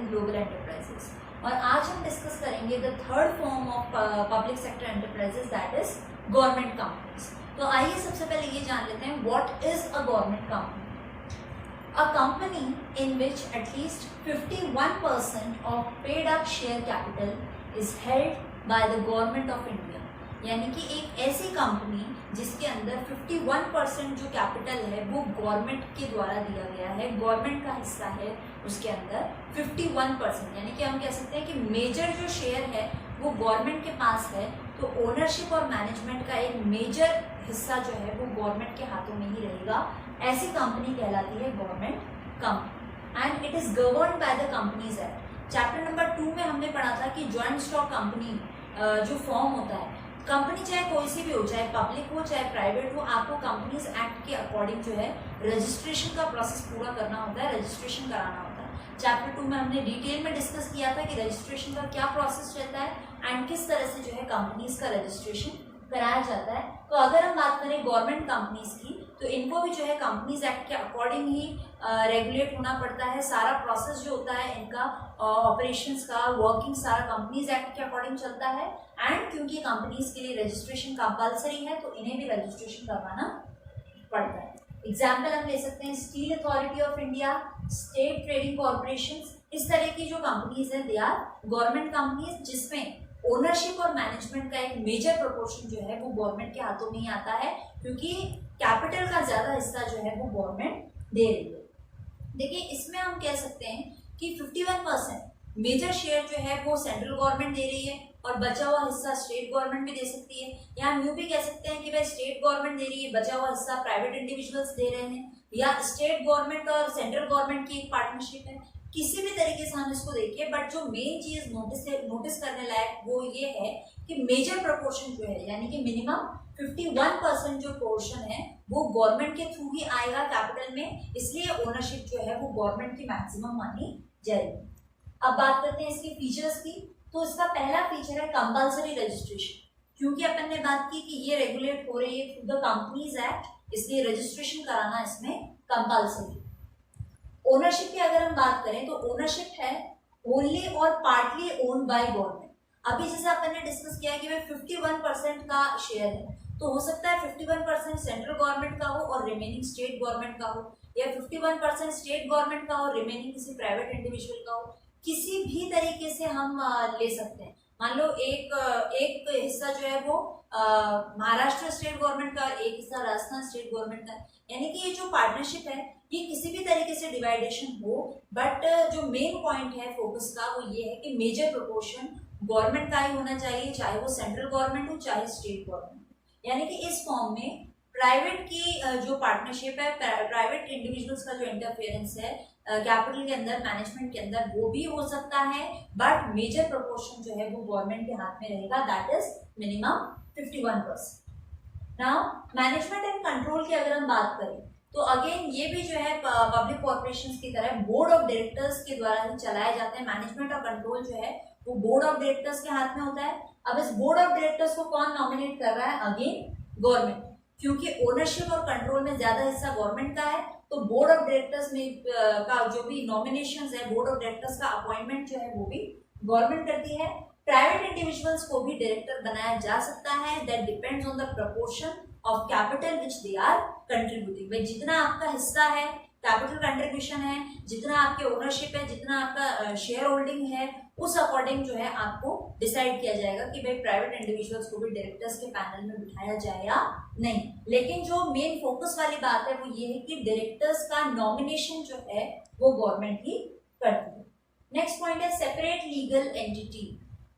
Global enterprises. और आज हम डिस्कस करेंगे the third form of public sector enterprises, that is government companies. तो आइए सबसे पहले ये जान लेते हैं what is a government company. A company in which at least 51% of paid up share capital is held by the government of India। यानी कि एक ऐसी कंपनी जिसके अंदर 51% जो कैपिटल है वो गवर्नमेंट के द्वारा दिया गया है, गवर्नमेंट का हिस्सा है उसके अंदर 51%, यानी कि हम कह सकते हैं कि मेजर जो शेयर है वो गवर्नमेंट के पास है। तो ओनरशिप और मैनेजमेंट का एक मेजर हिस्सा जो है वो गवर्नमेंट के हाथों में ही रहेगा। ऐसी कंपनी कहलाती है government company and it is governed by the companies act. Chapter number 2 में हमने पढ़ा था कि ज्वाइंट स्टॉक कंपनी जो फॉर्म होता है, कंपनी चाहे कोई सी भी हो, चाहे पब्लिक हो चाहे प्राइवेट हो, आपको कंपनीज एक्ट के अकॉर्डिंग जो है रजिस्ट्रेशन का प्रोसेस पूरा करना होता है, रजिस्ट्रेशन कराना होता है। चैप्टर 2 में हमने डिटेल में डिस्कस किया था कि रजिस्ट्रेशन का क्या प्रोसेस रहता है एंड किस तरह से जो है कंपनीज का रजिस्ट्रेशन कराया जाता है। तो अगर हम बात करें गवर्नमेंट कंपनीज की, तो इनको भी जो है कंपनीज एक्ट के अकॉर्डिंग ही रेगुलेट होना पड़ता है। सारा प्रोसेस जो होता है इनका ऑपरेशंस का, वर्किंग सारा कंपनीज एक्ट के अकॉर्डिंग चलता है। एंड क्योंकि कंपनीज के लिए रजिस्ट्रेशन कंपल्सरी है तो इन्हें भी रजिस्ट्रेशन करवाना पड़ता है। एग्जाम्पल हम ले सकते हैं steel authority of India, state trading corporation, इस तरह की जो कंपनीज है दे आर गवर्नमेंट कंपनीज, जिसमें ओनरशिप और मैनेजमेंट का एक मेजर प्रोपोर्शन जो है वो गवर्नमेंट के हाथों में ही आता है, क्योंकि कैपिटल का ज्यादा हिस्सा जो है वो गवर्नमेंट दे रही है। देखिए इसमें हम कह सकते हैं कि 51% मेजर शेयर जो है वो सेंट्रल गवर्नमेंट दे रही है और बचा हुआ हिस्सा स्टेट गवर्नमेंट भी दे सकती है, या हम यूँ भी कह सकते हैं कि भाई स्टेट गवर्नमेंट दे रही है, बचा हुआ हिस्सा प्राइवेट इंडिविजुअल्स दे रहे हैं, या स्टेट गवर्नमेंट और सेंट्रल गवर्नमेंट की एक पार्टनरशिप है। किसी भी तरीके से हम इसको देखिए, बट जो मेन चीज नोटिस करने लायक वो ये है कि मेजर प्रोपोर्शन जो है, यानी कि मिनिमम 51% जो पोर्शन है वो गवर्नमेंट के थ्रू ही आएगा कैपिटल में, इसलिए ओनरशिप जो है वो गवर्नमेंट की मैक्सिमम मानी जाएगी। अब बात करते हैं इसके फीचर्स की। तो इसका पहला फीचर है कंपल्सरी रजिस्ट्रेशन। क्योंकि अपन ने बात की कि ये रेगुलेट हो रही है थ्रू द कंपनीज एक्ट, इसलिए रजिस्ट्रेशन कराना इसमें कंपल्सरी। ओनरशिप की अगर हम बात करें तो ओनरशिप है ओनली और पार्टली ओन्ड बाय गवर्नमेंट। अभी जैसे अपन ने डिस्कस किया कि भाई 51% का शेयर है, तो हो सकता है 51% सेंट्रल गवर्नमेंट का हो और रिमेनिंग स्टेट गवर्नमेंट का हो, या 51% स्टेट गवर्नमेंट का हो, रिमेनिंग किसी प्राइवेट इंडिविजुअल का हो। किसी भी तरीके से हम ले सकते हैं। मान लो एक हिस्सा जो है वो महाराष्ट्र स्टेट गवर्नमेंट का, एक हिस्सा राजस्थान स्टेट गवर्नमेंट का, यानी कि ये जो पार्टनरशिप है ये किसी भी तरीके से डिवाइडेशन हो, बट जो मेन पॉइंट है फोकस का वो ये है कि मेजर प्रोपोर्शन गवर्नमेंट का ही होना चाहिए, चाहे वो सेंट्रल गवर्नमेंट हो चाहे स्टेट गवर्नमेंट। यानी कि इस फॉर्म में प्राइवेट की जो पार्टनरशिप है, प्राइवेट इंडिविजुअल्स का जो इंटरफेरेंस है कैपिटल के अंदर, मैनेजमेंट के अंदर, वो भी हो सकता है, बट मेजर प्रोपोर्शन जो है वो गवर्नमेंट के हाथ में रहेगा, that is minimum 51%। Now management and control की अगर हम बात करें तो अगेन ये भी जो है पब्लिक कॉर्पोरेशंस की तरह बोर्ड ऑफ डायरेक्टर्स के द्वारा ही चलाए जाते हैं। मैनेजमेंट और कंट्रोल जो है वो बोर्ड ऑफ डायरेक्टर्स के हाथ में होता है। अब इस बोर्ड ऑफ डायरेक्टर्स को कौन नॉमिनेट कर रहा है? अगेन गवर्नमेंट, क्योंकि ओनरशिप और कंट्रोल में ज्यादा हिस्सा गवर्नमेंट का है, तो बोर्ड ऑफ डायरेक्टर्स में का जो भी नॉमिनेशंस है, बोर्ड ऑफ डायरेक्टर्स का अपॉइंटमेंट जो है वो भी गवर्नमेंट करती है। प्राइवेट इंडिविजुअल्स को भी डायरेक्टर बनाया जा सकता है, that depends on the proportion of capital which they are contributing. भाई जितना आपका हिस्सा है, कैपिटल कंट्रीब्यूशन है, जितना आपके ओनरशिप है, जितना आपका शेयर होल्डिंग है, उस अकॉर्डिंग जो है आपको डिसाइड किया जाएगा कि भाई प्राइवेट इंडिविजुअल्स को भी डायरेक्टर्स के पैनल में बिठाया जाए या नहीं। लेकिन जो मेन फोकस वाली बात है वो ये है कि डायरेक्टर्स का नॉमिनेशन जो है वो गवर्नमेंट ही करती है। नेक्स्ट पॉइंट है सेपरेट लीगल एंटिटी।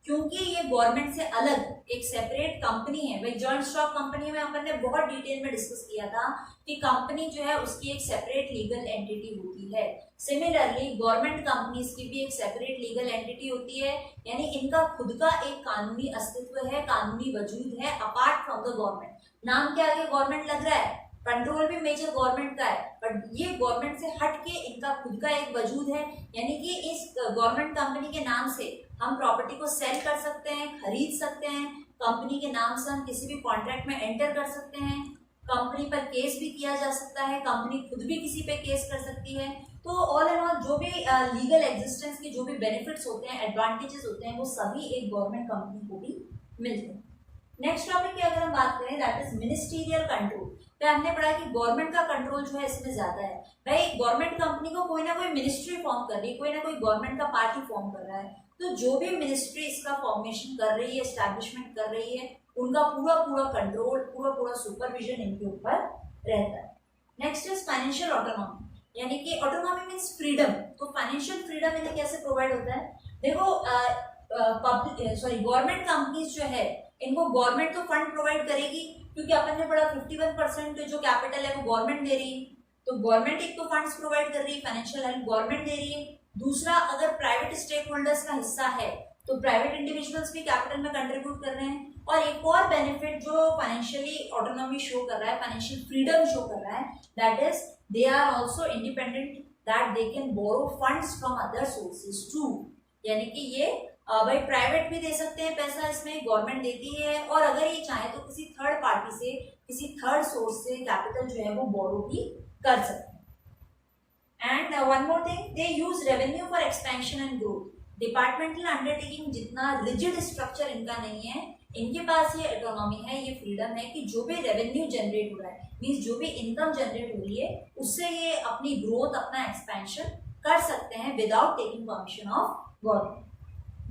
क्योंकि ये गवर्नमेंट से अलग एक सेपरेट कंपनी है, भाई जॉइंट स्टॉक कंपनी में अपन ने बहुत डिटेल में डिस्कस किया था कि कंपनी जो है उसकी एक सेपरेट लीगल एंटिटी होती है। सिमिलरली गवर्नमेंट कंपनीज की भी एक सेपरेट लीगल एंटिटी होती है, यानी इनका खुद का एक कानूनी अस्तित्व है, कानूनी वजूद है अपार्ट फ्रॉम द गवर्नमेंट। नाम के आगे गवर्नमेंट लग रहा है, कंट्रोल भी मेजर गवर्नमेंट का है, बट ये गवर्नमेंट से हट के इनका खुद का एक वजूद है। यानी कि इस गवर्नमेंट कंपनी के नाम से हम प्रॉपर्टी को सेल कर सकते हैं, खरीद सकते हैं, कंपनी के नाम से हम किसी भी कॉन्ट्रैक्ट में एंटर कर सकते हैं, कंपनी पर केस भी किया जा सकता है, कंपनी खुद भी किसी पे केस कर सकती है। तो ऑल एंड ऑल जो भी लीगल एग्जिस्टेंस के जो भी बेनिफिट्स होते हैं, एडवांटेजेस होते हैं, वो सभी एक गवर्नमेंट कंपनी को भी मिलते हैं। नेक्स्ट टॉपिक की अगर हम बात करें दैट इज मिनिस्टीरियल कंट्रोल। तो हमने पढ़ा कि गवर्नमेंट का कंट्रोल जो है इसमें ज्यादा है। भाई गवर्नमेंट कंपनी को कोई ना कोई मिनिस्ट्री फॉर्म कर रही है, कोई ना कोई गवर्नमेंट का पार्टी फॉर्म कर रहा है, तो जो भी मिनिस्ट्री इसका फॉर्मेशन कर रही है, एस्टैब्लिशमेंट कर रही है, उनका पूरा पूरा कंट्रोल, पूरा पूरा सुपरविजन इनके ऊपर रहता है। नेक्स्ट इज फाइनेंशियल ऑटोनॉमी, यानी कि ऑटोनॉमी मीन्स फ्रीडम। तो फाइनेंशियल फ्रीडम इन्हें कैसे प्रोवाइड होता है? देखो गवर्नमेंट कंपनीज जो है इनको गवर्नमेंट तो फंड प्रोवाइड करेगी, क्योंकि अपन ने पढ़ा 51% जो कैपिटल है वो गवर्नमेंट दे रही है। तो गवर्नमेंट एक तो फंड्स प्रोवाइड कर रही है, फाइनेंशियल हेल्प गवर्नमेंट दे रही है। दूसरा, अगर प्राइवेट स्टेक होल्डर्स का हिस्सा है तो प्राइवेट इंडिविजुअल्स भी कैपिटल में कंट्रीब्यूट कर रहे हैं। और एक और बेनिफिट जो फाइनेंशियली ऑटोनॉमी शो कर रहा है, फाइनेंशियल फ्रीडम शो कर रहा है, that is they are also independent, that they can borrow funds from other sources too. यानी कि ये भाई प्राइवेट भी दे सकते हैं पैसा, इसमें गवर्नमेंट देती है, और अगर ये चाहे तो किसी थर्ड पार्टी से, किसी थर्ड सोर्स से कैपिटल जो है वो बोरो भी कर सकते हैं। And one more thing, they use revenue for expansion and growth. Departmental undertaking जितना रिजिड स्ट्रक्चर इनका नहीं है, इनके पास ये ऑटोनॉमी है, ये फ्रीडम है कि जो भी रेवेन्यू जनरेट हो रहा है, मीन्स जो भी इनकम जनरेट हो रही है, उससे ये अपनी ग्रोथ, अपना एक्सपेंशन कर सकते हैं without taking permission of government.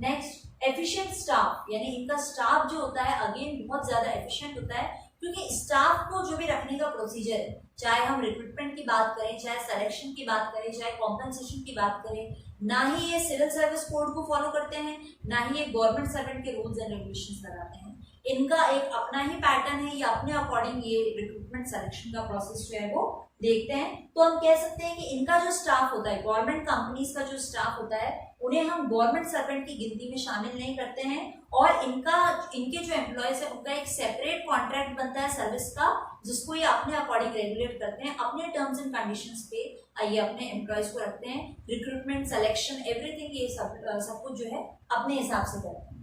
Next, efficient staff, यानी इनका स्टाफ जो होता है अगेन बहुत ज्यादा एफिशिएंट होता है, क्योंकि स्टाफ को जो भी रखने का प्रोसीजर है, चाहे हम रिक्रूटमेंट की बात करें, चाहे सिलेक्शन की बात करें, चाहे कॉम्पनसेशन की बात करें, ना ही ये सिविल सर्विस कोड को फॉलो करते हैं, ना ही ये गवर्नमेंट सर्वेंट के रूल्स एंड रेगुलेशंस लगाते हैं। इनका एक अपना ही पैटर्न है, ये अपने अकॉर्डिंग ये रिक्रूटमेंट सिलेक्शन का प्रोसेस जो है वो देखते हैं। तो हम कह सकते हैं कि इनका जो स्टाफ होता है, गवर्नमेंट कंपनीज का जो स्टाफ होता है, उन्हें हम गवर्नमेंट सर्वेंट की गिनती में शामिल नहीं करते हैं, और इनके जो एम्प्लॉयज है उनका एक सेपरेट कॉन्ट्रैक्ट बनता है सर्विस का, जिसको ये अपने अकॉर्डिंग रेगुलेट करते हैं, अपने टर्म्स एंड कंडीशंस पे ये अपने एम्प्लॉयज को रखते हैं। रिक्रूटमेंट, सिलेक्शन, एवरीथिंग ये सब कुछ जो है अपने हिसाब से करते हैं।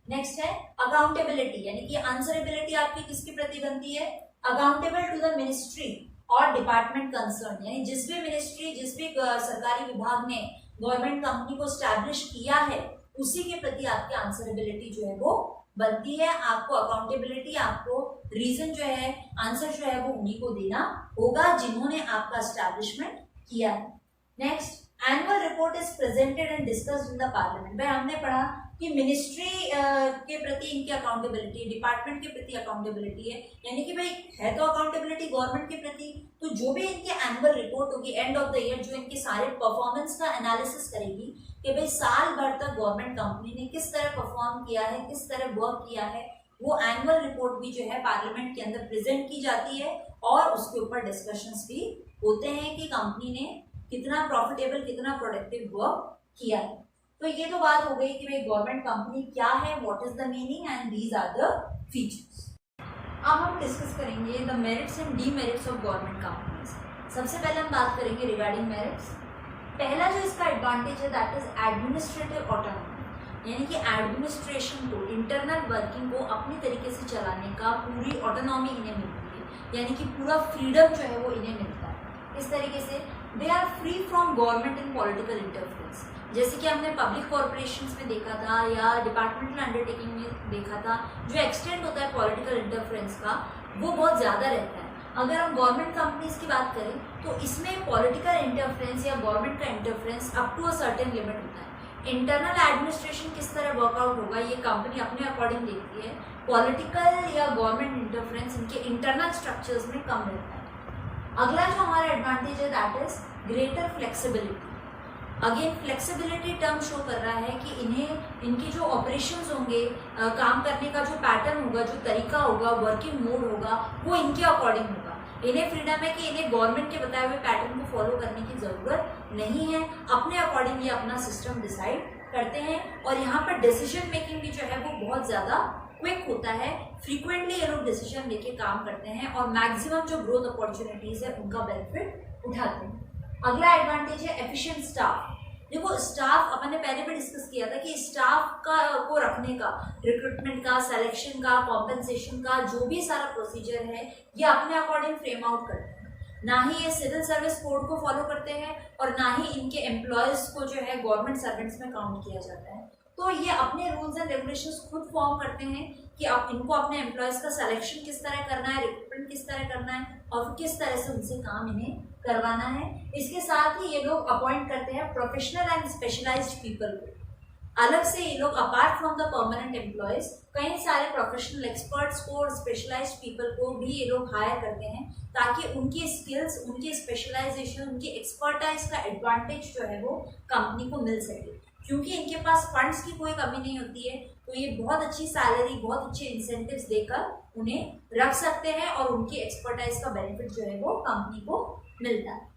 नेक्स्ट है अकाउंटेबिलिटी, यानी कि आंसरेबिलिटी आपकी किसके प्रति बनती है? अकाउंटेबल टू द मिनिस्ट्री और डिपार्टमेंट कंसर्न, यानी जिस भी मिनिस्ट्री, जिस भी सरकारी विभाग ने गवर्नमेंट कंपनी को स्टैब्लिश किया है, उसी के प्रति आपकी आंसरेबिलिटी जो है वो बनती है। आपको अकाउंटेबिलिटी, आपको रीजन जो है, आंसर जो है वो उन्हीं को देना होगा जिन्होंने आपका स्टैब्लिशमेंट किया है। Next, annual report is presented and discussed in the parliament. भाई हमने पढ़ा कि मिनिस्ट्री के प्रति इनकी अकाउंटेबिलिटी, डिपार्टमेंट के प्रति अकाउंटेबिलिटी है, यानी कि भाई है तो अकाउंटेबिलिटी गवर्नमेंट के प्रति, तो जो भी इनकी एनुअल रिपोर्ट होगी एंड ऑफ द ईयर, जो इनके सारे परफॉर्मेंस का एनालिसिस करेगी कि भाई साल भर तक गवर्नमेंट कंपनी ने किस तरह परफॉर्म किया है, किस तरह वर्क किया है, वो एनुअल रिपोर्ट भी जो है पार्लियामेंट के अंदर प्रेजेंट की जाती है, और उसके ऊपर डिस्कशंस भी होते हैं कि कंपनी ने कितना प्रॉफिटेबल, कितना प्रोडक्टिव वर्क किया है। तो ये तो बात हो गई कि भाई गवर्नमेंट कंपनी क्या है, what is the meaning and these are the features. अब हम डिस्कस करेंगे the merits and demerits of government companies. सबसे पहले हम बात करेंगे रिगार्डिंग मेरिट्स। पहला जो इसका एडवांटेज है दैट इज एडमिनिस्ट्रेटिव ऑटोनॉमी, यानी कि एडमिनिस्ट्रेशन को, इंटरनल वर्किंग को अपनी तरीके से चलाने का पूरी ऑटोनॉमी इन्हें मिलती है, यानी कि पूरा फ्रीडम जो है वो इन्हें मिलता है। इस तरीके से they are free from government in political interference, जैसे कि हमने पब्लिक कॉर्पोरेशंस में देखा था या डिपार्टमेंटल अंडरटेकिंग में देखा था, जो एक्सटेंड होता है पॉलिटिकल इंटरफेरेंस का वो बहुत ज़्यादा रहता है। अगर हम गवर्नमेंट कंपनीज की बात करें तो इसमें पॉलिटिकल इंटरफेरेंस या गवर्नमेंट का interference up to a certain limit होता है। इंटरनल एडमिनिस्ट्रेशन किस तरह वर्कआउट होगा ये कंपनी अपने अकॉर्डिंग देखती है, पॉलिटिकल या गवर्नमेंट इंटरफेरेंस इनके इंटरनल स्ट्रक्चर्स में कम रहता है। अगला जो हमारा एडवांटेज है that is greater flexibility. Again flexibility term show कर रहा है कि इन्हें, इनकी जो ऑपरेशंस होंगे, काम करने का जो पैटर्न होगा, जो तरीका होगा, वर्किंग मोड होगा, वो इनके अकॉर्डिंग होगा। इन्हें फ्रीडम है कि इन्हें गवर्नमेंट के बताए हुए पैटर्न को फॉलो करने की ज़रूरत नहीं है, अपने अकॉर्डिंग ये अपना सिस्टम डिसाइड करते हैं। और यहाँ पर डिसीजन मेकिंग भी जो है वो बहुत ज़्यादा क्विक होता है, फ्रीक्वेंटली ये लोग डिसीजन लेके काम करते हैं और मैक्सिमम जो ग्रोथ अपॉर्चुनिटीज़ है उनका बेनिफिट उठाते हैं। अगला एडवांटेज है एफिशिएंट स्टाफ। देखो स्टाफ अपन ने पहले भी डिस्कस किया था कि स्टाफ को रखने का, रिक्रूटमेंट का, सिलेक्शन का, कॉम्पेंसेशन का जो भी सारा प्रोसीजर है ये अपने अकॉर्डिंग फ्रेम आउट करते हैं। ना ही ये सिविल सर्विस कोड को फॉलो करते हैं और ना ही इनके एम्प्लॉयज को जो है गवर्नमेंट सर्वेंट्स में काउंट किया जाता है। तो ये अपने रूल्स एंड रेगुलेशंस खुद फॉर्म करते हैं कि आप इनको अपने एम्प्लॉयज का सिलेक्शन किस तरह करना है, रिक्रूटमेंट किस तरह करना है और किस तरह से उनसे काम इन्हें करवाना है। इसके साथ ही ये लोग अपॉइंट करते हैं प्रोफेशनल एंड स्पेशलाइज्ड पीपल को। अलग से ये लोग apart from the permanent employees कई सारे प्रोफेशनल एक्सपर्ट्स को और स्पेशलाइज्ड पीपल को भी ये लोग हायर करते हैं ताकि उनकी स्किल्स, उनकी स्पेशलाइजेशन, उनकी एक्सपर्टाइज का एडवांटेज जो है वो कंपनी को मिल सके। क्योंकि इनके पास फंड्स की कोई कमी नहीं होती है तो ये बहुत अच्छी सैलरी, बहुत अच्छे इंसेंटिव्स देकर उन्हें रख सकते हैं और उनकी एक्सपर्टाइज का बेनिफिट जो है वो कंपनी को मिलता है।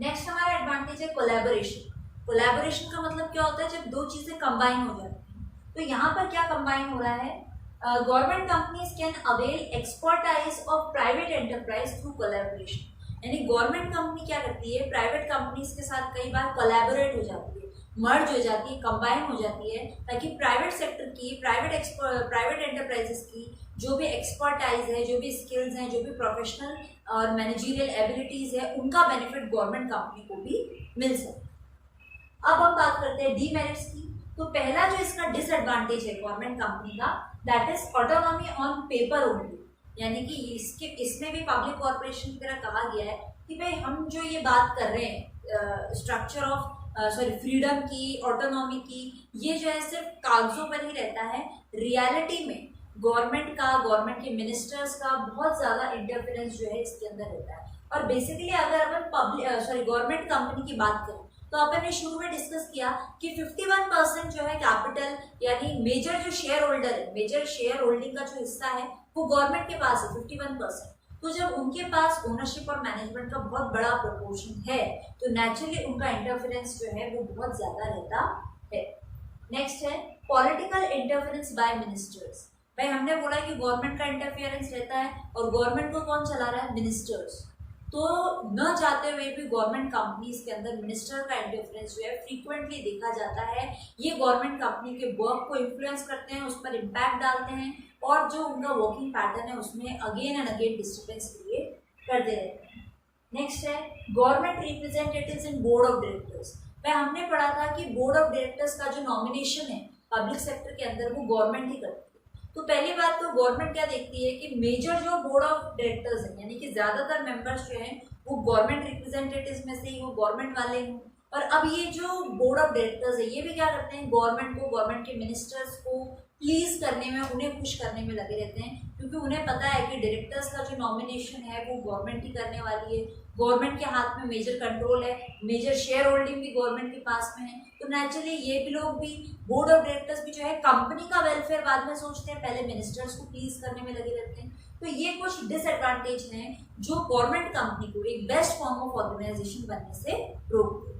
नेक्स्ट हमारा एडवांटेज है कोलैबोरेशन। कोलैबोरेशन का मतलब क्या होता है, जब दो चीजें कंबाइन हो जाती हैं। तो यहाँ पर क्या कंबाइन हो रहा है, government companies can avail expertise of private enterprise through collaboration. यानी गवर्नमेंट कंपनी क्या करती है, प्राइवेट कंपनीज के साथ कई बार कोलैबोरेट हो जाती है, मर्ज हो जाती है, कंबाइन हो जाती है ताकि प्राइवेट सेक्टर की, प्राइवेट एंटरप्राइजेस की जो भी एक्सपर्टाइज है, जो भी स्किल्स हैं, जो भी प्रोफेशनल और मैनेजरियल एबिलिटीज है, उनका बेनिफिट गवर्नमेंट कंपनी को भी मिल सके। अब हम बात करते हैं डीमेरिट्स की। तो पहला जो इसका डिसएडवांटेज है गवर्नमेंट कंपनी का, that is autonomy on paper only. यानी कि इसमें भी पब्लिक कॉर्पोरेशन की तरह कहा गया है कि भाई हम जो ये बात कर रहे हैं स्ट्रक्चर ऑफ फ्रीडम की, ऑटोनॉमी की, ये जो है सिर्फ कागजों पर ही रहता है। रियलिटी में गवर्नमेंट के मिनिस्टर्स का बहुत ज़्यादा इंटरफेरेंस जो है इसके अंदर रहता है। और बेसिकली अगर अपन गवर्नमेंट कंपनी की बात करें तो अपन ने शुरू में डिस्कस किया कि 51% जो है कैपिटल, यानी मेजर जो शेयर होल्डर है, मेजर शेयर होल्डिंग का जो हिस्सा है वो गवर्नमेंट के पास है 51%। तो जब उनके पास ओनरशिप और मैनेजमेंट का बहुत बड़ा प्रोपोर्शन है तो नेचुरली उनका इंटरफेरेंस जो है वो बहुत ज्यादा रहता है। नेक्स्ट है पॉलिटिकल इंटरफेरेंस बाय मिनिस्टर्स। भाई हमने बोला कि गवर्नमेंट का इंटरफेरेंस रहता है और गवर्नमेंट को कौन चला रहा है, मिनिस्टर्स। तो न चाहते हुए भी गवर्नमेंट कंपनीज के अंदर मिनिस्टर का इंटरफेरेंस जो है फ्रीक्वेंटली देखा जाता है। ये गवर्नमेंट कंपनी के वर्क को इन्फ्लुएंस करते हैं, उस पर इम्पैक्ट डालते हैं और जो उनका वर्किंग पैटर्न है उसमें again and again disturbance create करते रहते हैं। नेक्स्ट है government representatives in board of directors. भाई हमने पढ़ा था कि बोर्ड ऑफ डायरेक्टर्स का जो नॉमिनेशन है पब्लिक सेक्टर के अंदर वो गवर्नमेंट ही करती है। तो पहली बात तो गवर्नमेंट क्या देखती है कि मेजर जो बोर्ड ऑफ डायरेक्टर्स हैं, यानी कि ज्यादातर मेंबर्स जो हैं वो गवर्नमेंट रिप्रेजेंटेटिव्स में से ही, वो गवर्नमेंट वाले हैं। और अब ये जो बोर्ड ऑफ डायरेक्टर्स है ये भी क्या करते हैं, गवर्नमेंट के मिनिस्टर्स को प्लीज करने में, उन्हें खुश करने में लगे रहते हैं, क्योंकि उन्हें पता है कि डायरेक्टर्स का जो नॉमिनेशन है वो गवर्नमेंट ही करने वाली है। गवर्नमेंट के हाथ में मेजर कंट्रोल है, मेजर शेयर होल्डिंग भी गवर्नमेंट के पास में है। तो नेचुरली ये भी लोग भी, बोर्ड ऑफ डायरेक्टर्स भी जो है कंपनी का वेलफेयर बाद में सोचते हैं, पहले मिनिस्टर्स को प्लीज करने में लगे रहते हैं। तो ये कुछ डिसएडवांटेज हैं जो गवर्नमेंट कंपनी को एक बेस्ट फॉर्म ऑफ ऑर्गेनाइजेशन बनने से रोकते हैं।